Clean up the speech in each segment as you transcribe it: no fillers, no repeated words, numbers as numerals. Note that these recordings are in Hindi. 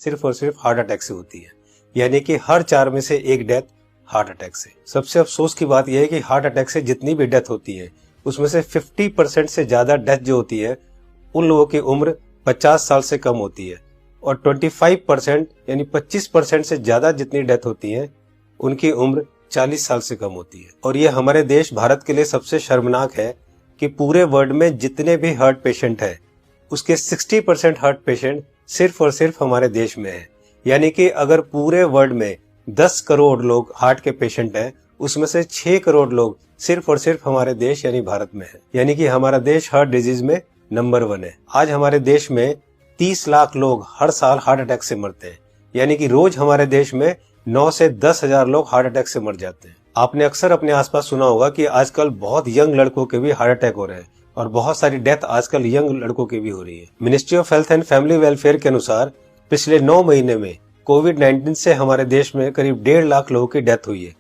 सिर्फ और सिर्फ हार्ट अटैक से होती है, यानी कि हर 4 में से 1 डेथ हार्ट अटैक से। सबसे अफसोस की बात यह है कि हार्ट अटैक से जितनी भी डेथ होती है उसमें से 50% से ज्यादा डेथ जो होती है उन लोगों की उम्र 50 साल से कम होती है, और 25% यानी 25% से ज्यादा जितनी डेथ होती है उनकी उम्र 40 साल से कम होती है। और ये हमारे देश भारत के लिए सबसे शर्मनाक है कि पूरे वर्ल्ड में जितने भी हार्ट पेशेंट है उसके 60% हार्ट पेशेंट सिर्फ और सिर्फ हमारे देश में है। यानी कि अगर पूरे वर्ल्ड में 10 करोड़ लोग हार्ट के पेशेंट हैं उसमें से 6 करोड़ लोग सिर्फ और सिर्फ हमारे देश यानी भारत में है। यानी कि हमारा देश हार्ट डिजीज में नंबर 1 है। आज हमारे देश में 30 लाख लोग हर साल हार्ट अटैक से मरते हैं, यानी कि रोज हमारे देश में 9 से 10 हजार लोग हार्ट अटैक से मर जाते हैं। आपने अक्सर अपने आसपास सुना होगा कि आजकल बहुत यंग लड़कों के भी हार्ट अटैक हो रहे हैं और बहुत सारी डेथ आजकल यंग लड़कों की भी हो रही है। Ministry of health and family welfare के अनुसार पिछले 9 महीने में कोविड-19 से हमारे देश में करीब 1.5 लाख लोगों की डेथ हुई है,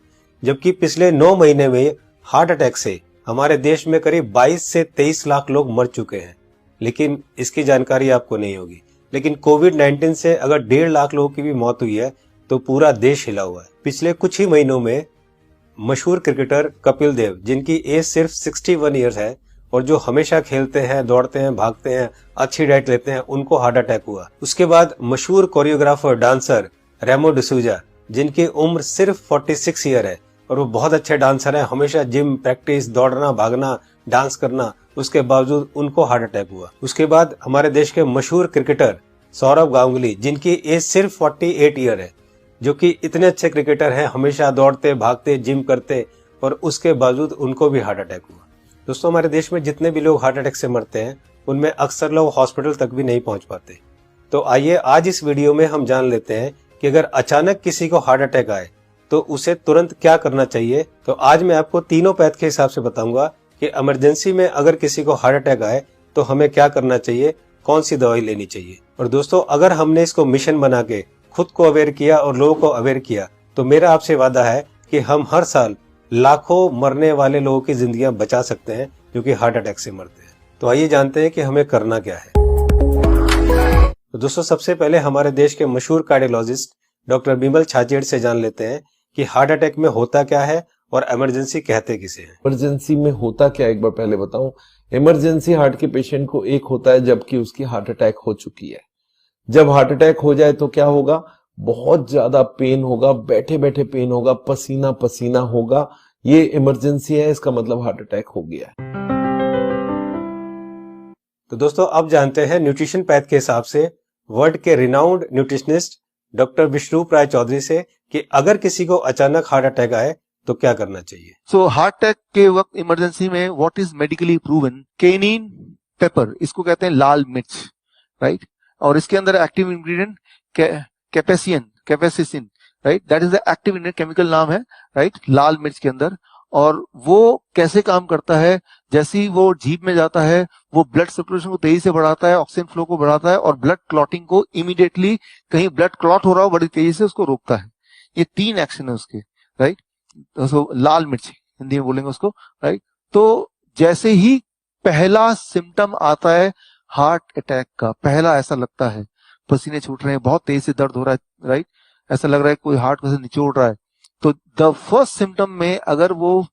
जबकि पिछले 9 महीने में हार्ट अटैक से हमारे देश में करीब 22 से 23 लाख लोग मर चुके हैं। लेकिन इसकी जानकारी आपको नहीं होगी, लेकिन कोविड-19 से अगर 1.5 लाख लोगों की भी मौत हुई है तो पूरा देश हिला हुआ है। पिछले कुछ ही महीनों में मशहूर क्रिकेटर कपिल देव, जिनकी एज सिर्फ 61 ईयर्स है और जो हमेशा खेलते हैं, दौड़ते हैं, भागते हैं, अच्छी डाइट लेते हैं, उनको हार्ट अटैक हुआ। उसके बाद मशहूर कोरियोग्राफर डांसर रेमो डिसूजा, जिनकी उम्र सिर्फ 46 ईयर है और वो बहुत अच्छे डांसर हैं, हमेशा जिम, प्रैक्टिस, दौड़ना, भागना, डांस करना, उसके बावजूद उनको हार्ट अटैक हुआ। उसके बाद हमारे देश के मशहूर क्रिकेटर सौरव गांगुली, जिनकी एज सिर्फ 48 ईयर है, जो कि इतने अच्छे क्रिकेटर हैं, हमेशा दौड़ते, भागते, जिम करते, और उसके बावजूद उनको भी हार्ट अटैक हुआ। दोस्तों, हमारे देश में जितने भी लोग हार्ट अटैक से मरते हैं उनमें अक्सर लोग हॉस्पिटल तक भी नहीं पहुंच पाते। तो आइए आज इस वीडियो में हम जान लेते हैं कि अगर अचानक किसी को हार्ट अटैक आए तो उसे तुरंत क्या करना चाहिए। तो आज मैं आपको तीनों पैथ के हिसाब से बताऊंगा कि इमरजेंसी में अगर किसी को हार्ट अटैक आए तो हमें क्या करना चाहिए, कौन सी दवाई लेनी चाहिए। और दोस्तों, अगर हमने इसको मिशन बना के खुद को अवेयर किया और लोगों को अवेयर किया तो मेरा आपसे वादा है कि हम हर साल लाखों मरने वाले लोगों की जिंदगियां बचा सकते हैं जो कि हार्ट अटैक से मरते हैं। तो आइए जानते हैं कि हमें करना क्या है। तो दोस्तों, सबसे पहले हमारे देश के मशहूर कार्डियोलॉजिस्ट डॉक्टर बिमल छाजेड़ से जान लेते हैं कि हार्ट अटैक में होता क्या है और इमरजेंसी कहते किसे हैं। इमरजेंसी में होता क्या, एक बार पहले बताऊं। इमरजेंसी हार्ट के पेशेंट को एक होता है जबकि उसकी हार्ट अटैक हो चुकी है। जब हार्ट अटैक हो जाए तो क्या होगा, बहुत ज्यादा पेन होगा, बैठे बैठे पेन होगा, पसीना पसीना होगा। ये इमरजेंसी है, इसका मतलब हार्ट अटैक हो गया है। तो दोस्तों, अब जानते हैं न्यूट्रिशन पैथ के हिसाब से वर्ल्ड के रिनाउंड न्यूट्रिशनिस्ट डॉक्टर विश्वरूप राय चौधरी से कि अगर किसी को अचानक हार्ट अटैक आए तो क्या करना चाहिए। सो हार्ट अटैक के वक्त इमरजेंसी में what is medically proven, cayenne pepper, इसको कहते हैं लाल मिर्च, राइट। और इसके अंदर active ingredient capsaicin, right, that is the active ingredient, chemical नाम है, राइट, लाल मिर्च के अंदर। और वो कैसे काम करता है, जैसे ही वो जीभ में जाता है वो ब्लड सर्कुलेशन को तेजी से बढ़ाता है, ऑक्सीजन फ्लो को बढ़ाता है और ब्लड क्लॉटिंग को इमीडिएटली, कहीं ब्लड क्लॉट हो रहा हो बड़ी तेजी से उसको रोकता है। ये 3 एक्शन है उसके, राइट। तो लाल मिर्च हिंदी में बोलेंगे उसको, राइट। तो जैसे ही पहला सिम्टम आता है हार्ट अटैक का, पहला ऐसा लगता है पसीने छूट रहे हैं, बहुत तेज से दर्द हो रहा है, राइट, ऐसा लग रहा है कोई हार्ट को से निचोड़ रहा है, तो द फर्स्ट सिम्टम में अगर वो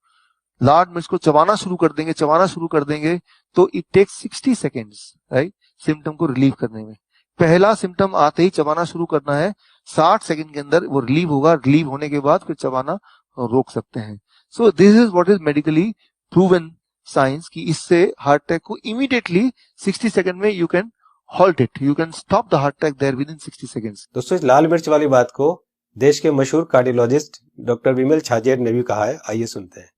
लाल मिर्च को चबाना शुरू कर देंगे तो it takes 60 seconds, right, symptom को रिलीव करने में। पहला सिम्टम आते ही चबाना शुरू करना है, 60 सेकेंड के अंदर वो रिलीव होगा, रिलीव होने के बाद फिर चबाना रोक सकते हैं। So this is what is medically proven science कि इससे हार्ट अटैक को इमीडिएटली 60 सेकंड में you can halt it, you can stop the heart attack there within 60 seconds. दोस्तों, इस लाल मिर्च वाली बात को देश के मशहूर कार्डियोलॉजिस्ट डॉक्टर बिमल छाजेड़ ने भी कहा है, आइए सुनते हैं।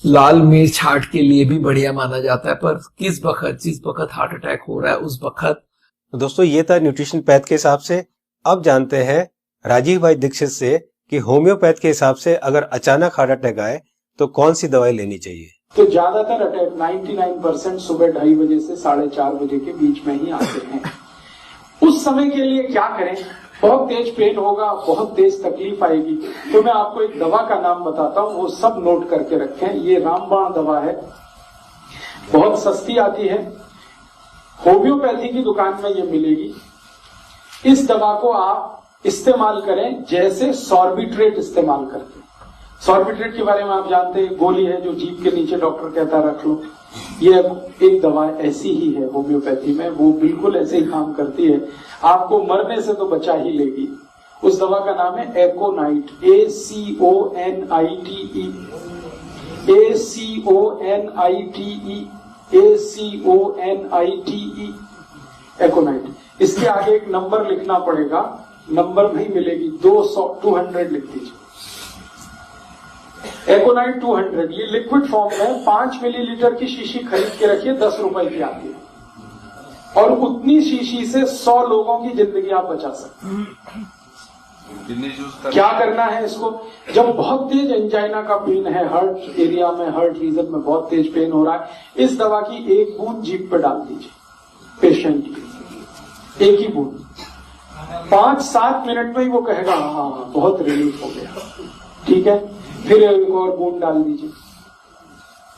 लाल मिर्च हार्ट के लिए भी बढ़िया माना जाता है, पर जिस वक्त हार्ट अटैक हो रहा है उस वक्त। दोस्तों, ये था न्यूट्रिशन पैथ के हिसाब से। अब जानते हैं राजीव भाई दीक्षित से कि होम्योपैथ के हिसाब से अगर अचानक हार्ट अटैक आए तो कौन सी दवाई लेनी चाहिए। तो ज्यादातर अटैक 99% सुबह 2:30 बजे से 4:30 बजे के बीच में ही आते हैं। उस समय के लिए क्या करें, बहुत तेज पेन होगा, बहुत तेज तकलीफ आएगी, तो मैं आपको एक दवा का नाम बताता हूँ, वो सब नोट करके रखें। ये रामबाण दवा है, बहुत सस्ती आती है, होम्योपैथी की दुकान में ये मिलेगी। इस दवा को आप इस्तेमाल करें जैसे सॉर्बिट्रेट इस्तेमाल करते हैं। सॉर्बिट्रेट के बारे में आप जानते हैं, गोली है जो जीभ के नीचे डॉक्टर कहता है रख लो। ये एक दवा ऐसी ही है होम्योपैथी में, वो बिल्कुल ऐसे ही काम करती है, आपको मरने से तो बचा ही लेगी। उस दवा का नाम है एकोनाइट, ACONITE, ACONITE, एकोनाइट। इसके आगे एक नंबर लिखना पड़ेगा, नंबर नहीं मिलेगी, 200 लिख दीजिए। एकोनाइट 200, ये लिक्विड फॉर्म में 5 मिलीलीटर की शीशी खरीद के रखिए, 10 रुपए की आती है, और उतनी शीशी से 100 लोगों की जिंदगी आप बचा सकते हैं। क्या करना है इसको? जब बहुत तेज एंजाइना का पेन है, हार्ट एरिया में, हार्ट रीजन में बहुत तेज पेन हो रहा है, इस दवा की एक बूंद जीभ पे डाल दीजिए पेशेंट की, एक ही बूंद। 5-7 मिनट में ही वो कहेगा हाँ बहुत रिलीफ हो गया, ठीक है। फिर एक और बूंद डाल दीजिए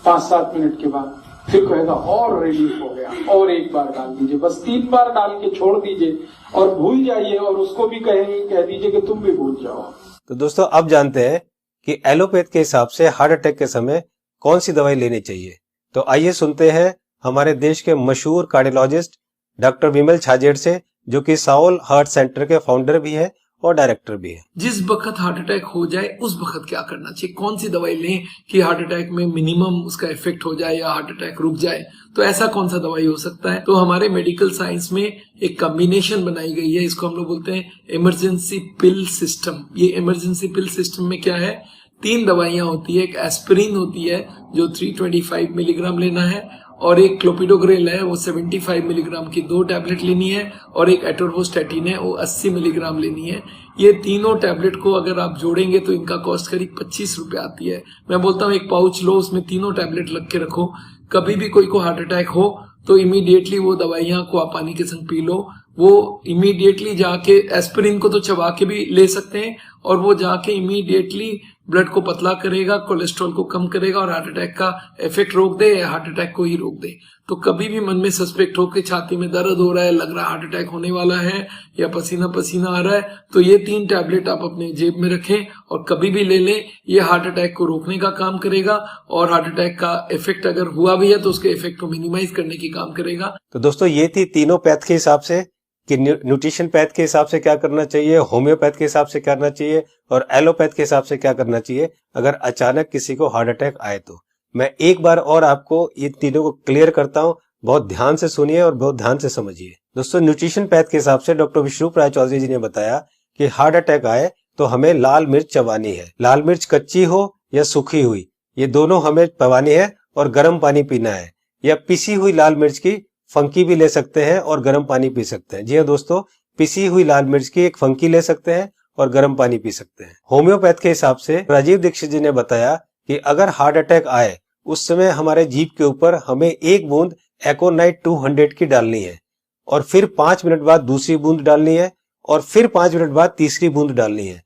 5-7 मिनट के बाद, फिर कहेगा और रिलीफ हो गया, और एक बार डाल दीजिए। बस 3 बार डाल के छोड़ दीजिए और भूल जाइए, और उसको भी कह दीजिए कि तुम भी भूल जाओ। तो दोस्तों अब जानते हैं कि एलोपैथ के हिसाब से हार्ट अटैक के समय कौन सी दवाई लेनी चाहिए। तो आइए सुनते हैं हमारे देश के मशहूर कार्डियोलॉजिस्ट डॉक्टर विमल छाजेड़ से, जो कि साउल हार्ट सेंटर के फाउंडर भी है और डायरेक्टर भी है। जिस वक्त हार्ट अटैक हो जाए उस वक्त क्या करना चाहिए, कौन सी दवाई लें कि हार्ट अटैक में मिनिमम उसका इफेक्ट हो जाए या हार्ट अटैक रुक जाए, तो ऐसा कौन सा दवाई हो सकता है। तो हमारे मेडिकल साइंस में एक कॉम्बिनेशन बनाई गई है, इसको हम लोग बोलते हैं इमरजेंसी पिल सिस्टम। ये इमरजेंसी पिल सिस्टम में क्या है, 3 दवाइयां होती है। एक एस्पिरिन होती है जो 325 मिलीग्राम लेना है, और एक क्लोपिडोग्रेल है वो 75 मिलीग्राम की 2 टैबलेट लेनी है, और एक एटोरवोस्टैटिन है वो 80 मिलीग्राम लेनी है। ये तीनों टैबलेट को अगर आप जोड़ेंगे तो इनका कॉस्ट करीब 25 रुपए आती है। मैं बोलता हूँ एक पाउच लो, उसमें तीनों टैबलेट लग के रखो, कभी भी कोई को हार्ट अटैक हो तो इमीडिएटली वो दवाइयां को आप पानी के संग पी लो। वो इमीडिएटली जाके एस्पिरिन को तो चबा के भी ले सकते हैं, और वो जाके इमीडिएटली ब्लड को पतला करेगा, कोलेस्ट्रॉल को कम करेगा, और हार्ट अटैक का इफेक्ट रोक दे या हार्ट अटैक को ही रोक दे। तो कभी भी मन में सस्पेक्ट हो कि छाती में दर्द हो रहा है, लग रहा है हार्ट अटैक होने वाला है, या पसीना पसीना आ रहा है, तो ये 3 टैबलेट आप अपने जेब में रखें और कभी भी ले लें। ये हार्ट अटैक को रोकने का काम करेगा, और हार्ट अटैक का इफेक्ट अगर हुआ भी है तो उसके इफेक्ट को मिनिमाइज करने की काम करेगा। तो दोस्तों ये थी तीनों पैथ के हिसाब से कि न्यूट्रिशन पैथ के हिसाब से क्या करना चाहिए, होम्योपैथ के हिसाब से क्या करना चाहिए, और एलोपैथ के हिसाब से क्या करना चाहिए अगर अचानक किसी को हार्ट अटैक आए तो। मैं एक बार और आपको ये तीनों को क्लियर करता हूं, बहुत ध्यान से सुनिए और बहुत ध्यान से समझिए। दोस्तों न्यूट्रिशन पैथ के हिसाब से डॉक्टर विष्णुप्रिया राय चौधरी जी ने बताया कि हार्ट अटैक आए तो हमें लाल मिर्च चबानी है। लाल मिर्च कच्ची हो या सूखी हुई, ये दोनों हमें चबानी है, और गर्म पानी पीना है। या पिसी हुई लाल मिर्च की फंकी भी ले सकते हैं और गर्म पानी पी सकते हैं। जी हाँ दोस्तों, पिसी हुई लाल मिर्च की एक फंकी ले सकते हैं और गर्म पानी पी सकते हैं। होम्योपैथ के हिसाब से राजीव दीक्षित जी ने बताया कि अगर हार्ट अटैक आए उस समय हमारे जीभ के ऊपर हमें 1 बूंद एकोनाइट 200 की डालनी है, और फिर 5 मिनट बाद दूसरी बूंद डालनी है, और फिर 5 मिनट बाद तीसरी बूंद डालनी है।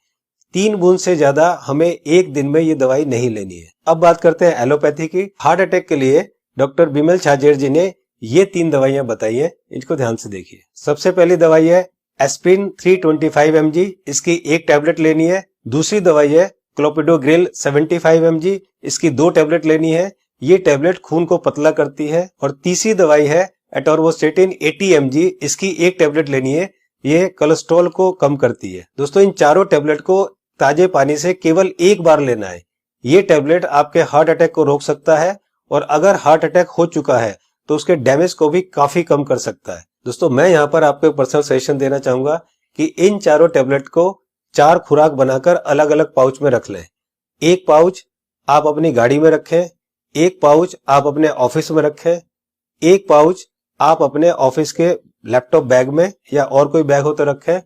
3 बूंद से ज्यादा हमें एक दिन में ये दवाई नहीं लेनी है। अब बात करते हैं एलोपैथी की। हार्ट अटैक के लिए डॉक्टर विमल छाजेड़ जी ने ये 3 दवाइयां बताई है, इनको ध्यान से देखिए। सबसे पहली दवाई है एस्पिरिन 325 mg, इसकी 1 टैबलेट लेनी है। दूसरी दवाई है क्लोपिडोग्रेल 75 mg, इसकी 2 टैबलेट लेनी है। ये टैबलेट खून को पतला करती है। और तीसरी दवाई है एटोरवोस्टैटिन 80 mg, इसकी 1 टैबलेट लेनी है। ये कोलेस्ट्रॉल को कम करती है। दोस्तों इन चारों टैबलेट को ताजे पानी से केवल 1 बार लेना है। ये टैबलेट आपके हार्ट अटैक को रोक सकता है, और अगर हार्ट अटैक हो चुका है तो उसके डैमेज को भी काफी कम कर सकता है। दोस्तों मैं यहाँ पर आपको एक पर्सनल सजेशन देना चाहूंगा कि इन चारों टैबलेट को 4 खुराक बनाकर अलग अलग पाउच में रख लें। 1 पाउच आप अपनी गाड़ी में रखें, 1 पाउच आप अपने ऑफिस में रखें, 1 पाउच आप अपने ऑफिस के लैपटॉप बैग में या और कोई बैग हो तो रखें,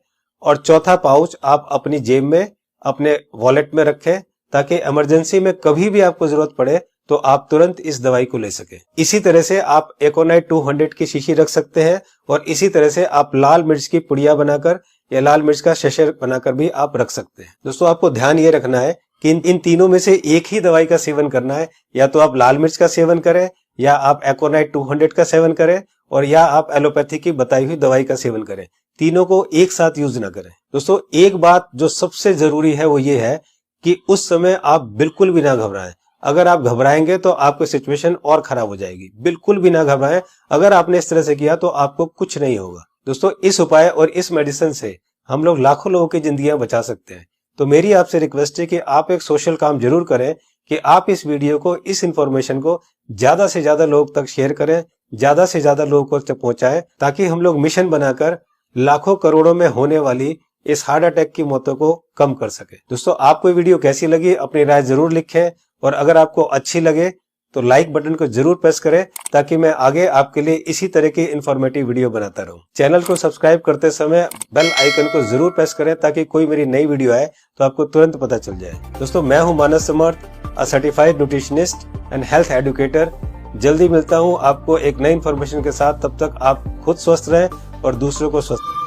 और चौथा पाउच आप अपनी जेब में अपने वॉलेट में रखें, ताकि इमरजेंसी में कभी भी आपको जरूरत पड़े तो आप तुरंत इस दवाई को ले सके। इसी तरह से आप एकोनाइट 200 की शीशी रख सकते हैं, और इसी तरह से आप लाल मिर्च की पुड़िया बनाकर या लाल मिर्च का शशर बनाकर भी आप रख सकते हैं। दोस्तों आपको ध्यान ये रखना है कि इन तीनों में से एक ही दवाई का सेवन करना है। या तो आप लाल मिर्च का सेवन करें, या आप एकोनाइट 200 का सेवन करें, और या आप एलोपैथी की बताई हुई दवाई का सेवन करें। तीनों को एक साथ यूज ना करें। दोस्तों एक बात जो सबसे जरूरी है वो ये है कि उस समय आप बिल्कुल भी ना घबराएं। अगर आप घबराएंगे तो आपकी सिचुएशन और खराब हो जाएगी। बिल्कुल भी ना घबराएं। अगर आपने इस तरह से किया तो आपको कुछ नहीं होगा। दोस्तों इस उपाय और इस मेडिसिन से हम लोग लाखों लोगों की जिंदगियां बचा सकते हैं। तो मेरी आपसे रिक्वेस्ट है कि आप एक सोशल काम जरूर करें कि आप इस वीडियो को, इस इंफॉर्मेशन को ज्यादा से ज्यादा लोग तक शेयर करें, ज्यादा से ज्यादा लोगों तक पहुंचाएं, ताकि हम लोग मिशन बनाकर लाखों करोड़ों में होने वाली इस हार्ट अटैक की मौतों को कम कर सके। दोस्तों आपको वीडियो कैसी लगी अपनी राय जरूर लिखें, और अगर आपको अच्छी लगे तो लाइक बटन को जरूर प्रेस करें, ताकि मैं आगे आपके लिए इसी तरह की इंफॉर्मेटिव वीडियो बनाता रहूं। चैनल को सब्सक्राइब करते समय बेल आइकन को जरूर प्रेस करें, ताकि कोई मेरी नई वीडियो आए तो आपको तुरंत पता चल जाए। दोस्तों मैं हूं Manas Samarth, a certified nutritionist and health educator. जल्दी मिलता हूं आपको एक नई इंफॉर्मेशन के साथ। तब तक आप खुद स्वस्थ रहें और दूसरों को स्वस्थ रखें।